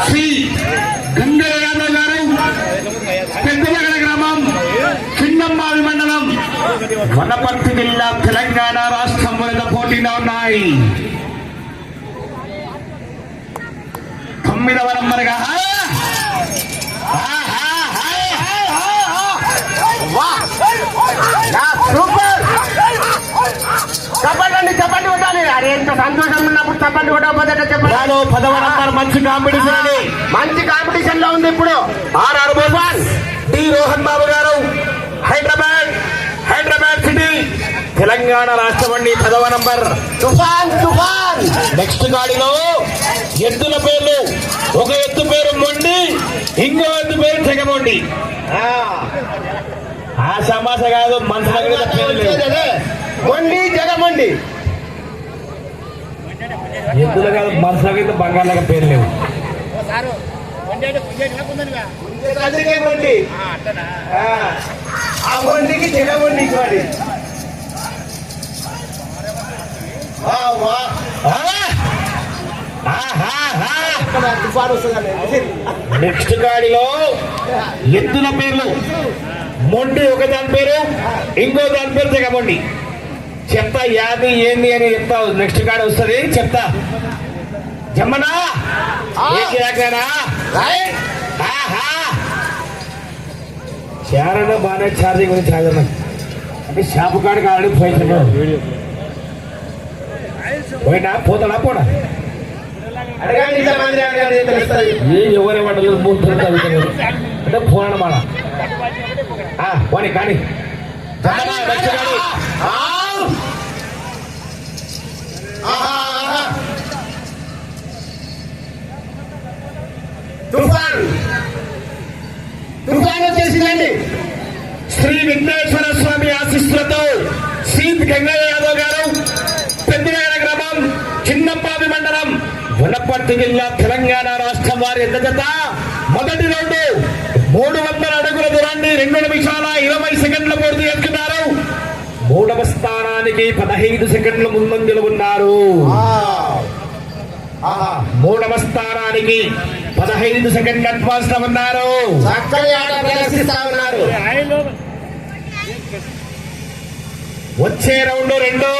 శ్రీ గంగయ్య యాదవ్ గారు, పెద్దనగర గ్రామం, చిన్నమ్మావి మండలం, వనపర్తి జిల్లా, తెలంగాణ రాష్ట్రం వద్ద పోటీలో ఉన్నాయి. 9వ నంబర్గా సూపర్ చెప్పండి చెప్పండి కొట్టాలి. అరే ఎంత సంతోషం ఉన్నప్పుడు చెప్పండి కొట్టకపోతే చెప్పండి. 10వ నంబర్ మంచి కాంపిటీషన్ అండి, మంచి కాంపిటీషన్ లో ఉంది ఇప్పుడు. ఆర్ఆర్ భూపాల్ డి రోహన్ బాబు గారు, హైదరాబాద్ సిటీ, తెలంగాణ రాష్ట్రం అండి. 10వ నంబర్ తుఫాన్ తుఫాన్. నెక్స్ట్ గాడిలో ఎద్దుల పేర్లు, ఒక ఎద్దు పేరు మొండి, ఇంకో ఎద్దు పేరు జగమొండి. ఆ సమాస కాదు, మనసు మొండి జగమండి. ఎద్దులు కాదు, మనసులకైతే బంగాళాల పేరు లేవు. అందుకే మొండి, ఆ మొండికి జగమండి. నెక్స్ట్ గాడిలో ఎద్దుల పేర్లు మొండి, ఒక దాని పేరు, ఇంకో దాని పేరు జగమొండి. చెప్తా యాది ఏంది అని చెప్తావు. నెక్స్ట్ గాడి వస్తుంది, చెప్తా. జమ్మనా చారణ బాగానే ఛార్జింగ్ ఉంది. ఛార్జర్ అంటే షాపు కాడికి ఆల్రెడీ పోయినా పోతాడా పోడా ఎవరే వంటలు అంటే ఫోన్ అన్నమాట. పోనీ కానీ తుఫాన్ తుఫాన్ వచ్చేసిందండి. శ్రీ విఘ్నేశ్వర స్వామి ఆశీస్సులతో శ్రీ గంగయ్య యాదవ్ గారు, పెద్దనగర గ్రామం, చిన్నమ్మావి మండలం, వనపర్తి జిల్లా, తెలంగాణ రాష్ట్రం వారి ఎద్ద జత. మొదటి రౌండ్ 300 అడుగుల దూరాన్ని 2 నిమిషాల 20 సెకండ్ల పూర్తి చేసుకున్నారు. 3వ స్థానానికి 15 సెకండ్ల ముందంజలు ఉన్నారు. 3వ స్థానానికి 15 సెకండ్ల అడ్వాన్స్ లో ఉన్నారు. వచ్చే రౌండ్ 2.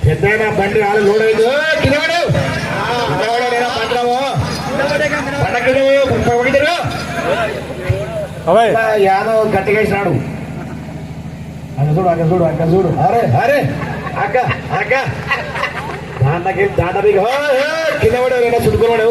పెద్ద బండి వాళ్ళు లోడ్ అయింది. కిందవాడు యాదవ్ గట్టిగా వేసినాడు. అక్కడ చూడు. అరే అక్క దాంట్లోకి కిందవాడు ఏమైనా చుట్టుకున్నాడు.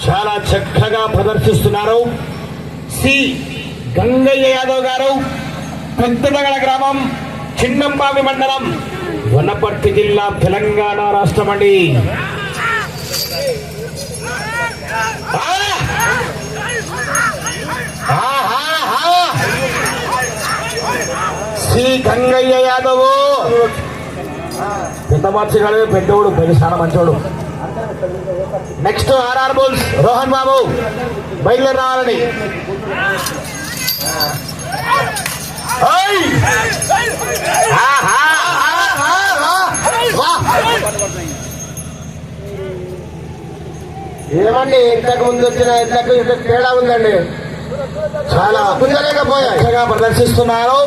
చాలా చక్కగా ప్రదర్శిస్తున్నారు శ్రీ గంగయ్య యాదవ్ గారు, పెద్దనగర గ్రామం, చిన్నంబావి మండలం, వనపర్తి జిల్లా, తెలంగాణ రాష్ట్రం అండి. శ్రీ గంగయ్య యాదవ్ పెద్ద మనిషి కాదు, పెద్దోడు, పెద్ద చాలా మంచోడు. నెక్స్ట్ ఆర్ఆర్ బుల్స్ రోహన్ బాబు బయలుదేరి రావాలని. ఏమండి ఇంతకు ముందు వచ్చిన ఇంతకు ఇంతకు తేడా ఉందండి. చాలా పుంజలేకపోయా ప్రదర్శిస్తున్నారు.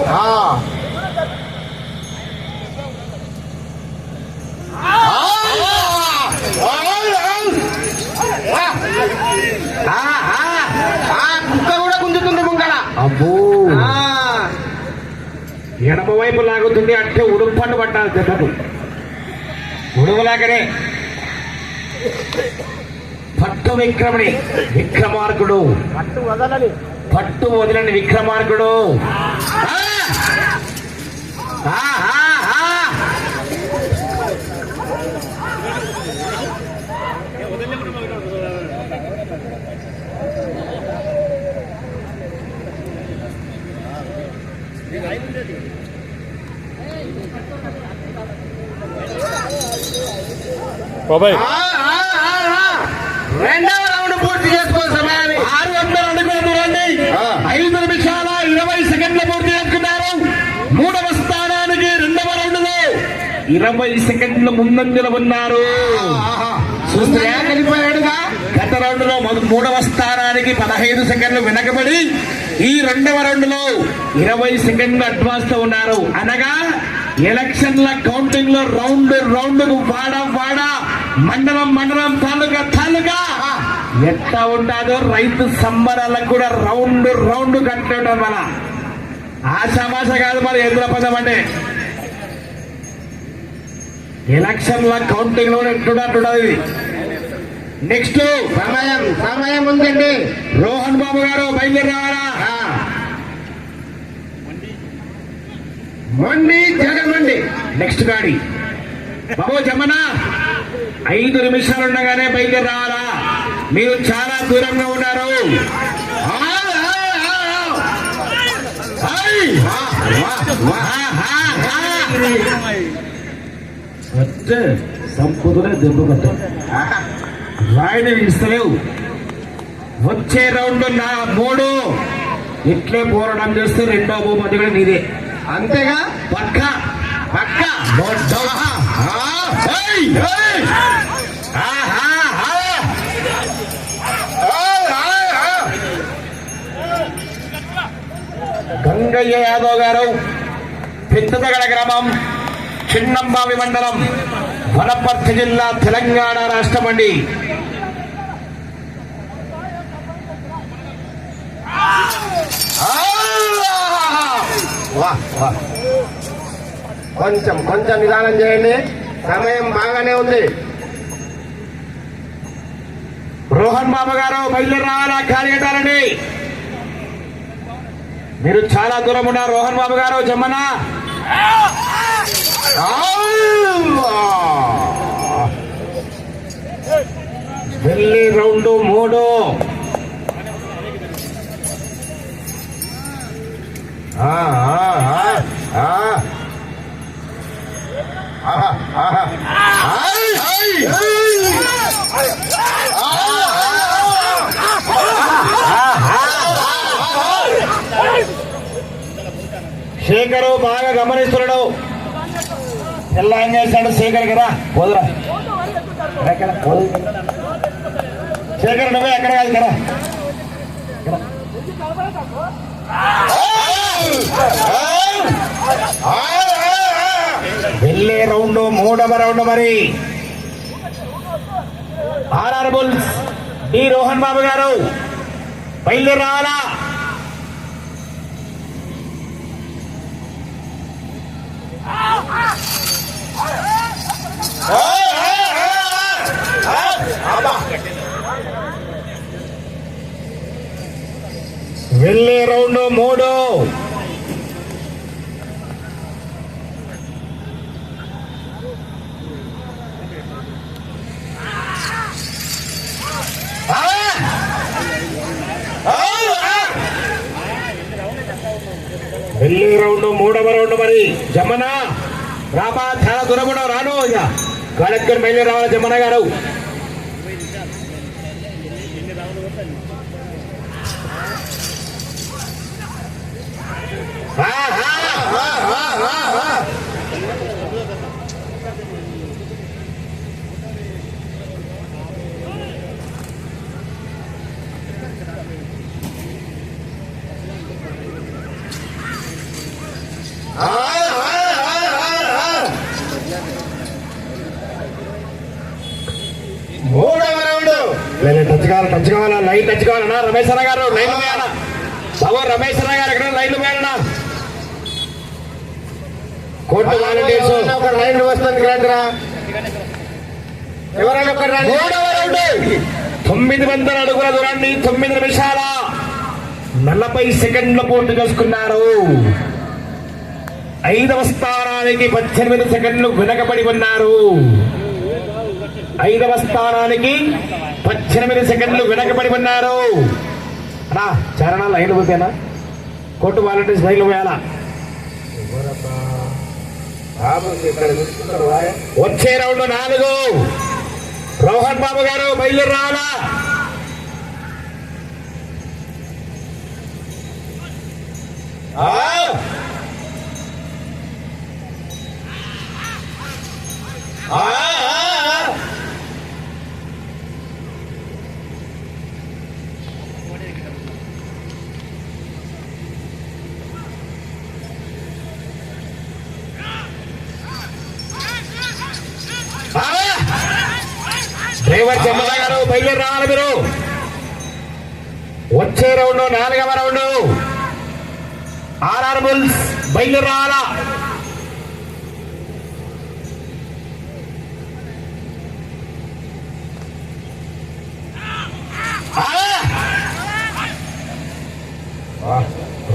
కుక్క కూడా గుంజుతుంది ముంగడ. అబ్బో, ఎడమ వైపు లాగుతుంది అంటే ఉడుపు పండు పట్టాలి. దెబ్బకు ఉడుగులాగనే పట్టు విక్రమార్కుడు, పట్టు వదలని విక్రమార్కుడు. బాబాయ్ రెండవ రౌండ్ పూర్తి చేసుకో సమయాన్ని 600 అడుగుల దూరాన్ని 5 నిమిషాల 20 సెకండ్ల 20 సెకండ్ల ముందంజలో ఉన్నారు. చూస్తున్నారా? వెళ్ళిపోయాడుగా. గత రౌండ్ లో మూడవ స్థానానికి 15 సెకండ్లు వెనకబడి ఈ రెండవ రౌండ్ లో 20 సెకండ్లు అడ్వాన్స్ తో ఉన్నారు. అనగా ఎలక్షన్ల కౌంటింగ్ లో రౌండ్ రౌండ్ వాడ వాడ మండలం మండలం తాలూకా ఎట్లా ఉంటాదో రైతు సంబరాలకు కూడా రౌండ్ రౌండ్ కట్టడం వల్ల ఆశామాష కాదు మరి ఎదుర పదం అంటే ఎలక్షన్ల కౌంటింగ్ లో ఎట్లుంటుంది. నెక్స్ట్ సమయం ఉందండి. రోహన్ బాబు గారు బయలుదేరి రావాలా? మండి జగమండి. నెక్స్ట్ గాడి బాబు జమనా 5 నిమిషాలు ఉండగానే బయలుదేరి రావాలా? మీరు చాలా దూరంగా ఉన్నారు. సంపూర్ణ దెబ్బ కట్ట రాయిని ఇస్తలేవు. వచ్చే రౌండ్ నా 3 ఇట్లే పోరాటం చేస్తే రెండో బహుమతి కూడా నీదే. అంతేగా? పక్క పక్క గంగయ్య యాదవ్ గారు పెద్దదగడ గ్రామం చిన్నంబావి మండలం వనపర్తి జిల్లా తెలంగాణ రాష్ట్రం అండి. కొంచెం నిదానం చేయండి. సమయం బాగానే ఉంది. రోహన్ బాబు గారు బయలుదేరి రావాలా? కార్యకర్తలండి మీరు చాలా దూరం ఉన్నారు. రోహన్ బాబు గారు జమ్మనా వెళ్ళి రౌండ్ 3 శేఖరు బాగా గమనిస్తున్నాడు. ఎలా ఏం చేశాడు శేఖర్ కదా? పోదురా శేఖర్, నువ్వే ఎక్కడ కాదు కదా. వెళ్ళే రౌండ్ 3వ రౌండ్ మరి ఆర్ఆర్ బుల్స్ డి రోహన్ బాబు గారు బయలుదేరి రావాలా? వెళ్ళే రౌండ్ 3 వెళ్ళే రౌండ్ 3వ రౌండ్ మరి జమ్మనా రాబా చాలా దూరం ఉండవు. రాను ఇక కలెక్టర్ బయలుదేరి రావాలి జమ్మన్న గారు. టచ్ కావాలా? లైన్ టచ్ కావాలన్నా? రమేష్ అన్న గారు లైన్ వేయాలా? బాబు రమేష్ అన్న గారు ఎక్కడ లైన్ వేయాలన్నా? కోర్టు వాలంటీర్స్ ఒక లైన్ వస్తుంది రా. ఎవరైనా ఒక 900 అడుగుల దూరాన్ని 9 నిమిషాల 40 సెకండ్ల పూర్తి చేసుకున్నారు. 5వ స్థానానికి 18 సెకండ్లు వెనకబడి ఉన్నారు. 5వ స్థానానికి 18 సెకండ్లు వెనకబడి ఉన్నారు. అన్నా చారణ లైన్లు పోతేనా? కోర్టు వాలంటీర్స్ లైన్లు పోయాలా? వచ్చే రౌండ్ 4 రోహన్ బాబు గారు బయలుదేరి రావాలా? డ్రైవర్ చెమ్మల గారు బయలుదేరి రావాలి మీరు. వచ్చే రౌండ్ 4వ రౌండ్. ఆర్ఆర్ బుల్స్ బయలుదేరి రావాలా.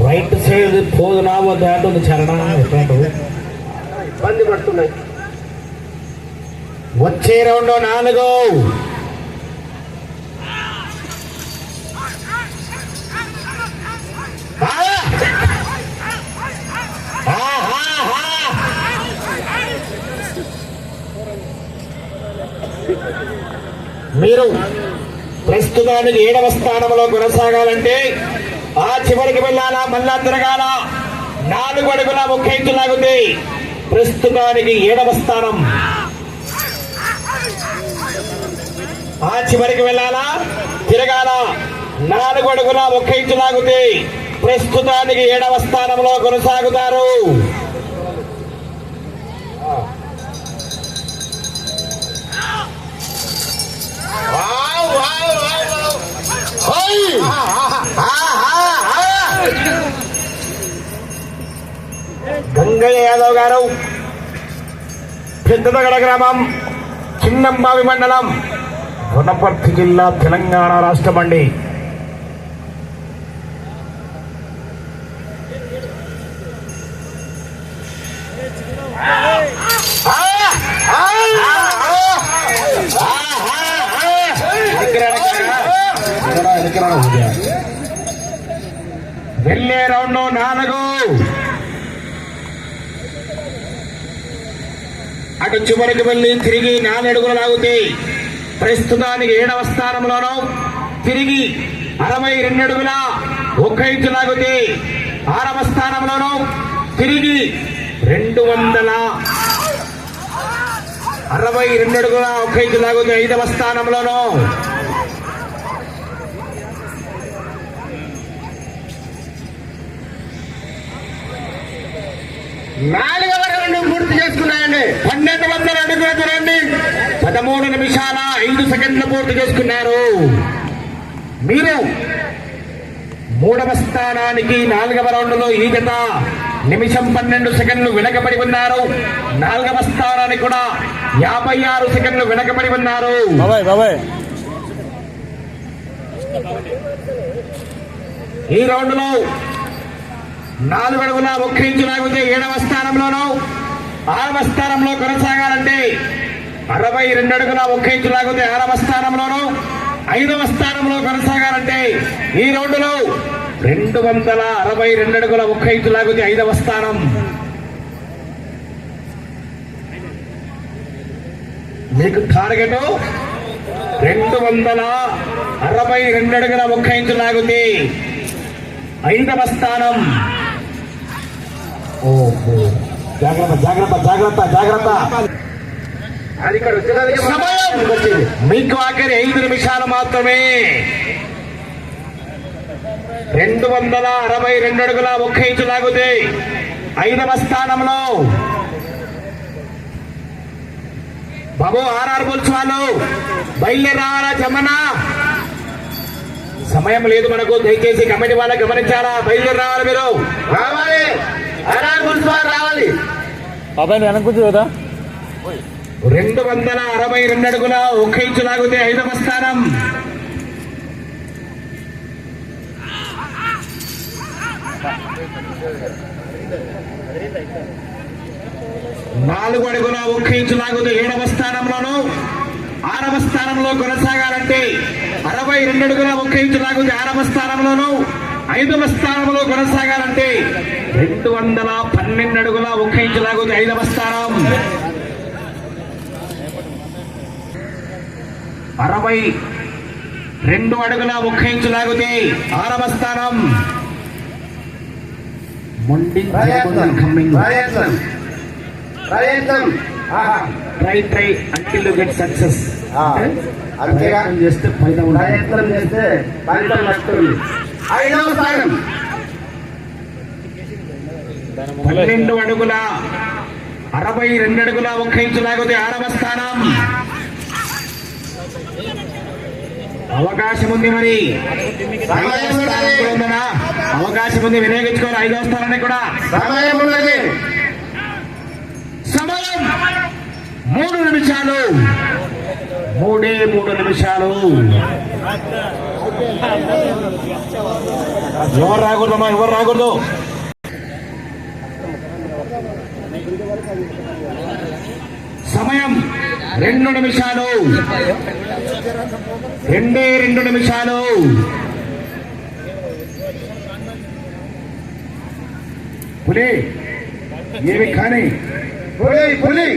రైట్ సైడ్ పోదునా వద్దా అంటుంది చరణ. ఇబ్బంది పడుతున్నాయి. వచ్చే రౌండ్ 4. మీరు ప్రస్తుతానికి 7వ స్థానంలో కొనసాగాలంటే ఆ చివరికి వెళ్ళాలా, మళ్ళా తిరగాల. 4 అడుగుల 1 ఇంచు లాగుంది. ప్రస్తుతానికి 7వ స్థానం. ఆ చివరికి వెళ్ళాలా, తిరగాల. 4 అడుగుల 1 ఇంచు లాగుంది. ప్రస్తుతానికి 7వ స్థానంలో కొనసాగుతారు. గంగయ్య యాదవ్ గారు, పెద్దదగడ గ్రామం, చిన్నంబావి మండలం, వనపర్తి జిల్లా, తెలంగాణ రాష్ట్రం అండి. వెళ్ళే రౌండ్ 4. అటు చివరికి వెళ్ళి తిరిగి 4 అడుగులు లాగుతాయి. ప్రస్తుతానికి 7వ స్థానంలోనూ తిరిగి 62 అడుగుల 1 ఇంచు లాగుతాయి. 6వ స్థానంలోనూ తిరిగి 262 అడుగుల 1 ఇంచు లాగుతాయి. 5వ స్థానంలోనూ నాలుగవ రౌండ్ పూర్తి చేసుకున్నాయండి. 1200 అడుగుల దూరాన్ని 13 నిమిషాల 5 సెకండ్లు పూర్తి చేసుకున్నారు. మీరు 3వ స్థానానికి 4వ రౌండ్ లో ఈ జత నిమిషం 12 సెకండ్లు వెనకబడి ఉన్నారు. 4వ స్థానానికి కూడా 56 సెకండ్లు వెనకబడి ఉన్నారు. ఈ రౌండ్ లో 4 అడుగుల 1 ఇంచు లాగితే 7వ స్థానంలోనూ, 6వ స్థానంలో కొనసాగాలంటే 62 అడుగుల 1 ఇంచు లాగితే 6వ స్థానంలోనూ, 5వ స్థానంలో కొనసాగాలంటే ఈ రౌండ్లో 262 అడుగుల 1 ఇంచు లాగితే 5వ స్థానం. మీకు టార్గెట్ 262 అడుగుల 1 ఇంచు లాగితే 5వ స్థానం. ఓహో, జాగ్రత్త జాగ్రత్త జాగ్రత్త జాగ్రత్త. అది ఇక్కడ వచ్చినది. సమయం మీకు ఆఖరి 5 నిమిషాలు మాత్రమే. 262 అడుగుల 1 ఇంచు లాగితే 5వ స్థానంలో. బాబు ఆర్ఆర్ బుల్స్ వాళ్ళు బయలుదేరి రావాలా చెమ్మన్నా? సమయం లేదు మనకు, దయచేసి కమిటీ వాళ్ళ గమనించాలా. బయలుదేరి రావాలి, మీరు రావాలి. ఆర్ఆర్ బుల్స్ వారు రావాలి. బాబాయ్ వెనక్కి కదా. 262 అడుగుల 1 ఇంచు లాగితే 5వ స్థానం. నాలుగు అడుగుల 1 ఇంచు లాగితే 7వ స్థానంలోను. 6వ స్థానంలో కొనసాగాలంటే 62 అడుగుల 1 ఇంచు లాగితే 6వ స్థానంలోను. 5వ స్థానంలో కొనసాగాలంటే 212 అడుగుల 1 ఇంచు లాగితే 5వ స్థానం. 62 అడుగుల 1 ఇంచు లాగితే 6వ స్థానం. Try until you get success. అంతేగా చేస్తే ఫలితం ఉంటుంది. ప్రయత్నం చేస్తే ఫలితం వస్తుంది. 5వ స్థానం. 12 అడుగుల 62 అడుగుల 1 ఇంచు లాగితే 6వ స్థానం. అవకాశం ఉంది మరి సమయం ఉన్నది. ఉందనా? అవకాశం ఉంది, వినియోగించుకోవాలి 5వ స్థానాన్ని కూడా. సమయం ఉన్నది. సమయం 3 నిమిషాలు. 3 నిమిషాలు. ఎవరు రాకూడదమ్మా, ఎవరు రాకూడదు. సమయం 2 నిమిషాలు. 2 నిమిషాలు. పులి ఏమి కానీ పులి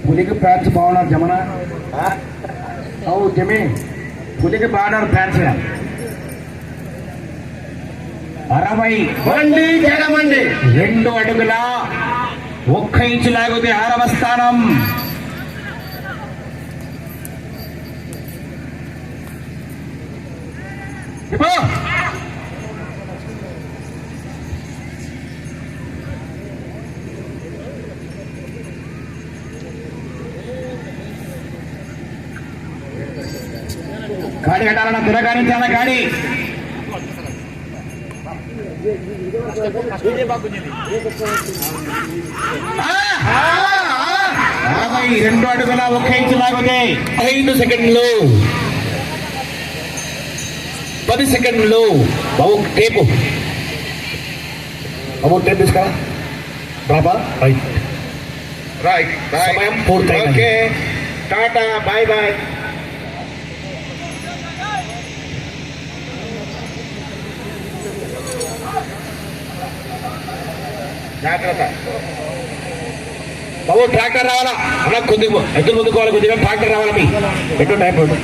పులికి ప్యాంట్స్ బాగున్నారు జమన. అవు జమి పులికి బాగున్నారు ప్యాంట్స్. 60 బండి జగమండి 2 అడుగుల 1 ఇంచు లాగితే 6వ స్థానం. ఇపో. గాడి కట్టాలన్న దురగానించాల గాడి. ఆ! 62 అడుగుల 1 ఇంచు లాగితే 5 సెకండ్లు. 10 సెకండ్లు. బాబు టేపు, బాబు టేప్ తీసుకురా. బాబా రైట్. రైట్ సమయం పూర్తయింది. Okay tata bye bye. జాగ్రత్త. బాబు ట్రాక్టర్ రావాలా అలా, కొద్దిగా ఎదురు ముందుకోవాలి, కొద్దిగా ట్రాక్టర్ రావాలా. మీ పెట్టు టైం పెట్టు.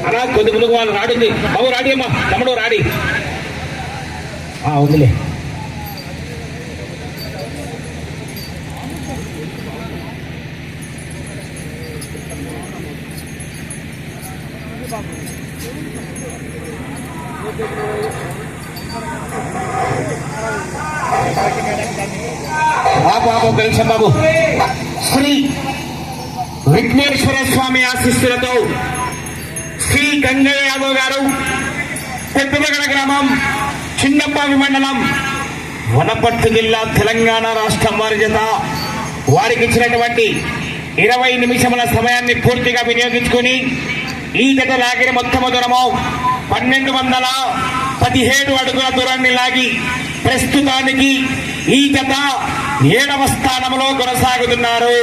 అలా కొద్ది ముందుకు వాళ్ళు రాడింది. బాబు రాడి అమ్మా, తమ్ముడు రాడి. వదిలే. బాబు బాబు కలిసాం బాబు. శ్రీ విఘ్నేశ్వర స్వామి ఆశీస్సులతో శ్రీ గంగయ్య యాదవ్ గారు, పెద్దబగడ గ్రామం, చిన్నపావి మండలం, వనపర్తి జిల్లా, తెలంగాణ రాష్ట్రం వారి చేత వారికి ఇచ్చినటువంటి 20 నిమిషముల సమయాన్ని పూర్తిగా వినియోగించుకుని ఈ జత లాగిన మొత్తము దూరము 1217 అడుగుల దూరాన్ని లాగి ప్రస్తుతానికి ఈ జత 7వ స్థానంలో కొనసాగుతున్నారు.